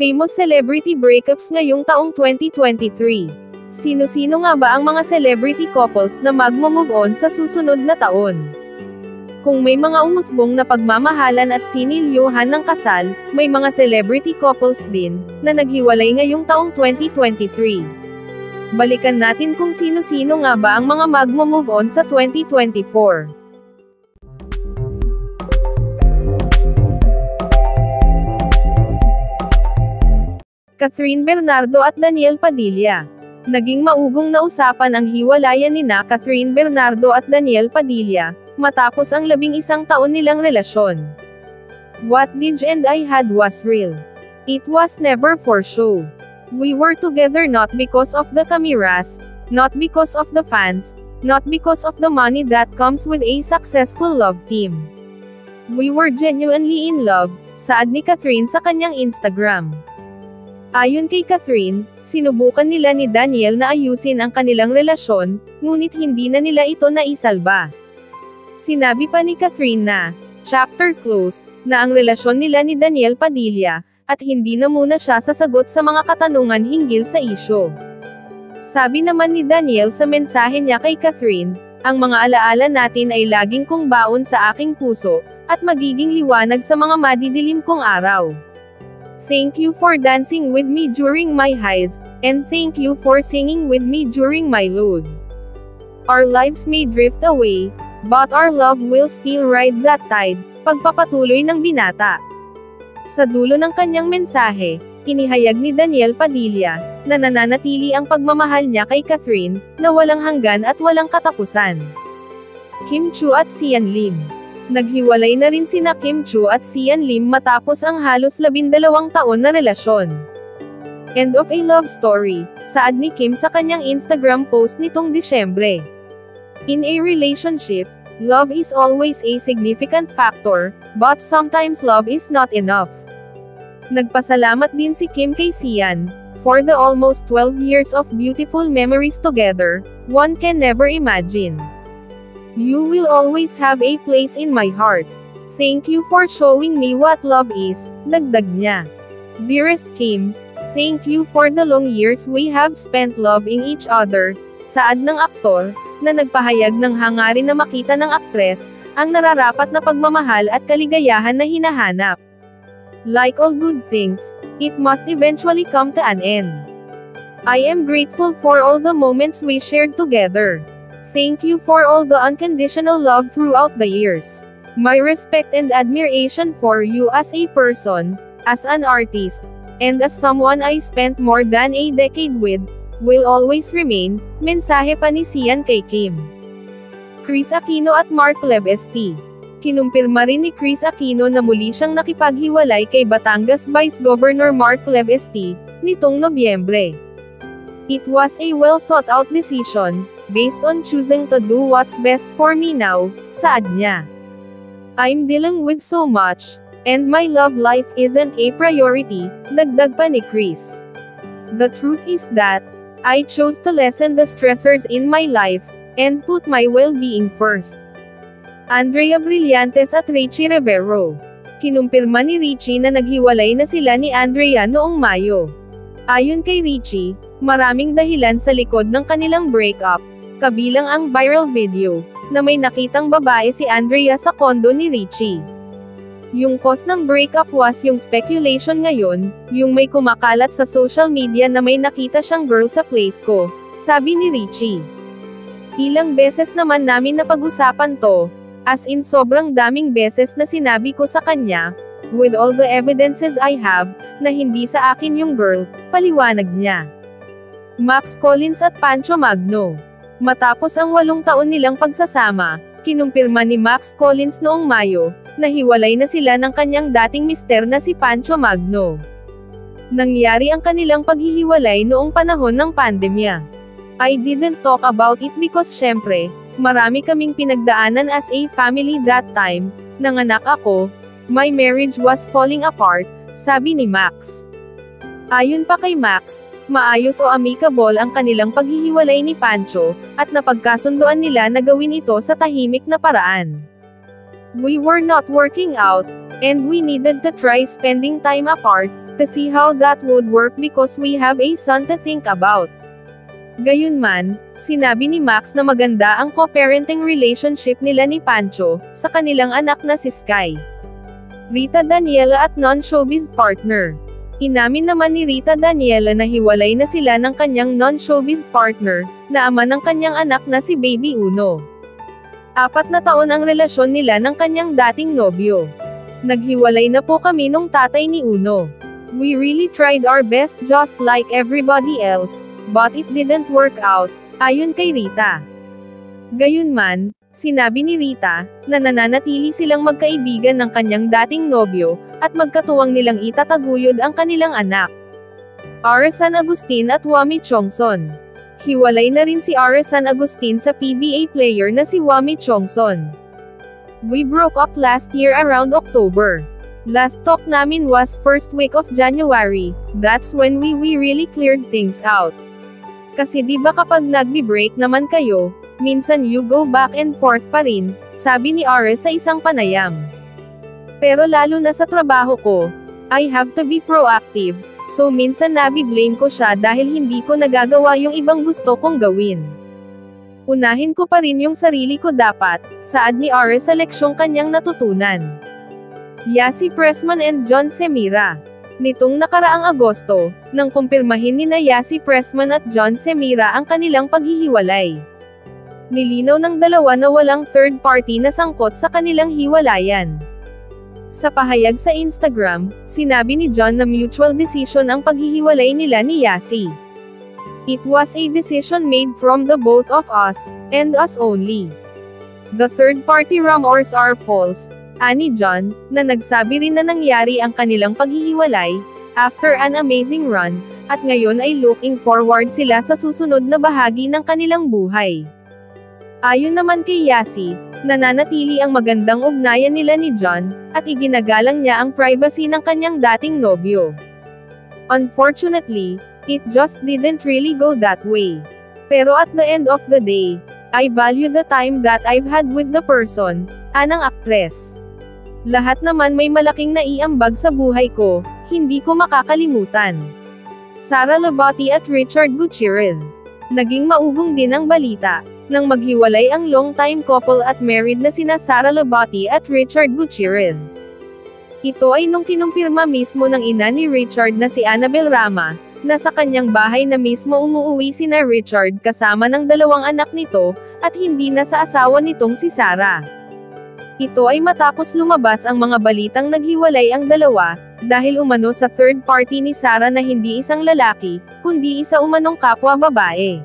Famous celebrity breakups ngayong taong 2023. Sino-sino nga ba ang mga celebrity couples na magmo-move on sa susunod na taon? Kung may mga umusbong na pagmamahalan at sinilyuhan ng kasal, may mga celebrity couples din, na naghiwalay ngayong taong 2023. Balikan natin kung sino-sino nga ba ang mga magmo-move on sa 2024. Catherine Bernardo at Daniel Padilla. Naging maugong na usapan ang hiwalayan nina Catherine Bernardo at Daniel Padilla, matapos ang 11 taon nilang relasyon. What did and I had was real. It was never for show. We were together not because of the cameras, not because of the fans, not because of the money that comes with a successful love team. We were genuinely in love, saad ni Catherine sa kanyang Instagram. Ayon kay Catherine, sinubukan nila ni Daniel na ayusin ang kanilang relasyon, ngunit hindi na nila ito naisalba. Sinabi pa ni Catherine na, chapter closed, na ang relasyon nila ni Daniel Padilla, at hindi na muna siya sasagot sa mga katanungan hinggil sa isyu. Sabi naman ni Daniel sa mensahe niya kay Catherine, ang mga alaala natin ay laging kong baon sa aking puso, at magiging liwanag sa mga madidilim kong araw. Thank you for dancing with me during my highs, and thank you for singing with me during my lows. Our lives may drift away, but our love will still ride that tide, pagpapatuloy ng binata. Sa dulo ng kanyang mensahe, inihayag ni Daniel Padilla, na nananatili ang pagmamahal niya kay Catherine, na walang hanggan at walang katapusan. Kim Chiu at Sian Lim. Naghiwalay na rin sina Kim Chiu at Sian Lim matapos ang halos 12 taon na relasyon. End of a love story, saad ni Kim sa kanyang Instagram post nitong Disyembre. In a relationship, love is always a significant factor, but sometimes love is not enough. Nagpasalamat din si Kim kay Sian, for the almost 12 years of beautiful memories together, one can never imagine. You will always have a place in my heart. Thank you for showing me what love is, dagdag niya. Dearest Kim, thank you for the long years we have spent loving each other, saad ng aktor, na nagpahayag ng hangarin na makita ng aktres, ang nararapat na pagmamahal at kaligayahan na hinahanap. Like all good things, it must eventually come to an end. I am grateful for all the moments we shared together. Thank you for all the unconditional love throughout the years. My respect and admiration for you as a person, as an artist, and as someone I spent more than a decade with, will always remain, mensahe pa ni Sian kay Kim. Kris Aquino at Mark Levesque. Kinumpirma rin ni Kris Aquino na muli siyang nakipaghiwalay kay Batangas Vice Governor Mark Levesque, nitong Nobyembre. It was a well-thought-out decision, based on choosing to do what's best for me now, saad niya. I'm dealing with so much, and my love life isn't a priority, dagdag pa ni Kris. The truth is that, I chose to lessen the stressors in my life, and put my well-being first. Andrea Brillantes at Richie Rivero. Kinumpirma ni Richie na naghiwalay na sila ni Andrea noong Mayo. Ayon kay Richie, maraming dahilan sa likod ng kanilang breakup, kabilang ang viral video, na may nakitang babae si Andrea sa kondo ni Richie. Yung cause ng breakup was yung speculation ngayon, yung may kumakalat sa social media na may nakita siyang girl sa place ko, sabi ni Richie. Ilang beses naman namin napag-usapan to, as in sobrang daming beses na sinabi ko sa kanya, with all the evidences I have, na hindi sa akin yung girl, paliwanag niya. Max Collins at Pancho Magno. Matapos ang 8 taon nilang pagsasama, kinumpirma ni Max Collins noong Mayo, na hiwalay na sila ng kanyang dating mister na si Pancho Magno. Nangyari ang kanilang paghihiwalay noong panahon ng pandemya. I didn't talk about it because syempre, marami kaming pinagdaanan as a family that time, nanganak ako, my marriage was falling apart, sabi ni Max. Ayon pa kay Max, maayos o amicable ang kanilang paghihiwalay ni Pancho, at napagkasunduan nila na gawin ito sa tahimik na paraan. We were not working out, and we needed to try spending time apart, to see how that would work because we have a son to think about. Gayunman, sinabi ni Max na maganda ang co-parenting relationship nila ni Pancho, sa kanilang anak na si Sky. Rita Daniela at non-showbiz partner. Inamin naman ni Rita Daniela na hiwalay na sila ng kanyang non-showbiz partner, na ama ng kanyang anak na si Baby Uno. 4 na taon ang relasyon nila ng kanyang dating nobyo. Naghiwalay na po kami nung tatay ni Uno. We really tried our best just like everybody else, but it didn't work out, ayon kay Rita. Gayunman, sinabi ni Rita, na nananatili silang magkaibigan ng kanyang dating nobyo, at magkatuwang nilang itataguyod ang kanilang anak. Ara San Agustin at Wami Chongson. Hiwalay na rin si Ara San Agustin sa PBA player na si Wami Chongson. We broke up last year around October. Last talk namin was first week of January, that's when we really cleared things out. Kasi di ba kapag nagbi-break naman kayo, minsan you go back and forth pa rin, sabi ni Ares sa isang panayam. Pero lalo na sa trabaho ko, I have to be proactive, so minsan nabi-blame ko siya dahil hindi ko nagagawa yung ibang gusto kong gawin. Unahin ko pa rin yung sarili ko dapat, saad ni Ares sa leksyong kanyang natutunan. Yasi Pressman and John Semira. Nitong nakaraang Agosto, nang kumpirmahin ni Yasi Pressman at John Semira ang kanilang paghihiwalay. Nilinaw ng dalawa na walang third party na sangkot sa kanilang hiwalayan. Sa pahayag sa Instagram, sinabi ni John na mutual decision ang paghihiwalay nila ni Yasi. It was a decision made from the both of us, and us only. The third party rumors are false, ani John, na nagsabi rin na nangyari ang kanilang paghihiwalay, after an amazing run, at ngayon ay looking forward sila sa susunod na bahagi ng kanilang buhay. Ayon naman kay Yasi, nananatili ang magandang ugnayan nila ni John, at iginagalang niya ang privacy ng kanyang dating nobyo. Unfortunately, it just didn't really go that way. Pero at the end of the day, I value the time that I've had with the person, anang aktres. Lahat naman may malaking naiambag sa buhay ko, hindi ko makakalimutan. Sara Labati at Richard Gutierrez. Naging maugong din ang balita, nang maghiwalay ang long-time couple at married na sina Sara Labati at Richard Gutierrez. Ito ay nung kinumpirma mismo ng ina ni Richard na si Annabel Rama, na sa kanyang bahay na mismo umuuwi sina Richard kasama ng 2 anak nito, at hindi na sa asawa nitong si Sara. Ito ay matapos lumabas ang mga balitang naghiwalay ang dalawa, dahil umano sa third party ni Sara na hindi isang lalaki, kundi isa umanong kapwa babae.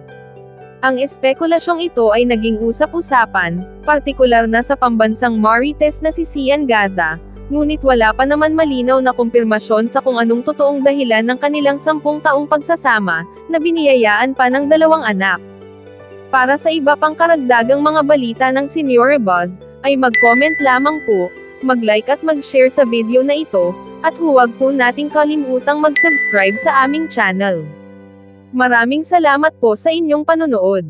Ang espekulasyong ito ay naging usap-usapan, partikular na sa pambansang Marites na si Sian Gaza, ngunit wala pa naman malinaw na kumpirmasyon sa kung anong totoong dahilan ng kanilang 10 taong pagsasama, na biniyayaan pa ng 2 anak. Para sa iba pang karagdagang mga balita ng Senyor Buzz, ay mag-comment lamang po, mag-like at mag-share sa video na ito, at huwag po nating kalimutang mag-subscribe sa aming channel. Maraming salamat po sa inyong panonood.